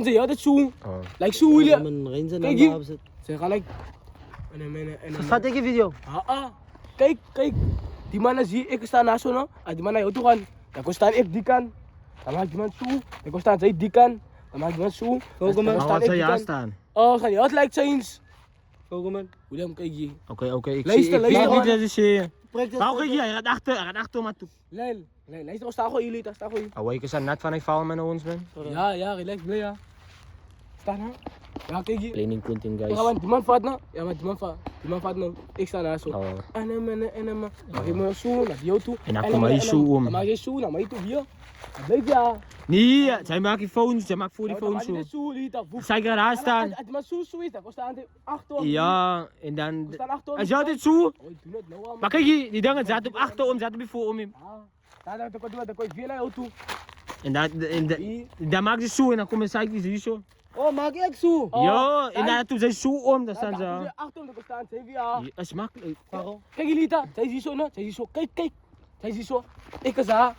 Ze ja, dat zo. Like zo wil je. Kijk hier. Zeg gelijk. Dus vat ik een video. Kijk. Die mannen zie ik sta naast zo nou. Als die mannen jou toe gaan, dan kon staan ik die kan. Dan maak die man zo. Dan kon staan zij die kan. Dan maak die man zo. Maar wat zou je staan? Oh, ga je het lijkt eens. Kogelman. William, kijk hier. Oké. Ik Luister, zie man. niet dat is hier. Waarom kijk je? Hij gaat achter me toe. Nee, luister, sta gewoon jullie, sta gewoon. Oh, ik is net van ik val met ons man. Ja, relax, blij ja. Sta nou. Ja, kijk hier. Planning Quentin guys. Ja, want die man vaart nou. Ja, maar die man vaart nou. Ik sta daar zo. Oh. En dan mag je me zo naar jou toe. En dan kom je zo om. Dan maak je zo naar mij toe hier. Dan blijf ja. Nee, zij maakt foons, zij maakt voor die Dan foons maak je zo. zo, liet af. Zij gaat daar staan. Als die man zo is, dan kost hij achter. Ja, en dan... We staan achter. Als jou dit zo... Oh, ik doe het nou al. Maar kijk hier, die dingen zaten op achter om, zaten voor om hem. Ja, dan kan ik weer naar jou toe. En dan maakt ze zo en dan komen zij hier zo. Oh, maak ik zo? Ja, en dan doen zij zo om, dan staan ze... Ja, achter hem, dan staan ze via. Dat is makkelijk. Kijk jullie daar, zij is zo, nou, zij is zo, kijk. Zij is zo, ik is daar.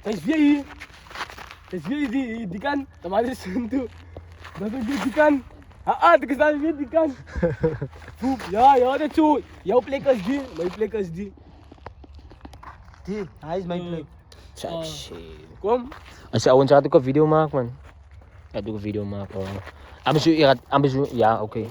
Zij is weer hier. Zij is weer die kan. Dan maak je zo toe. Dat is die kan. Dat is daar weer die kan. Ja, dat is zo. Jouw plek is die, mijn plek is die. Die, hij is mijn plek. Shit. Kom. Als je ouwens had ik een video maken man. Ja, doe een video maken. Ambezu, ja oké.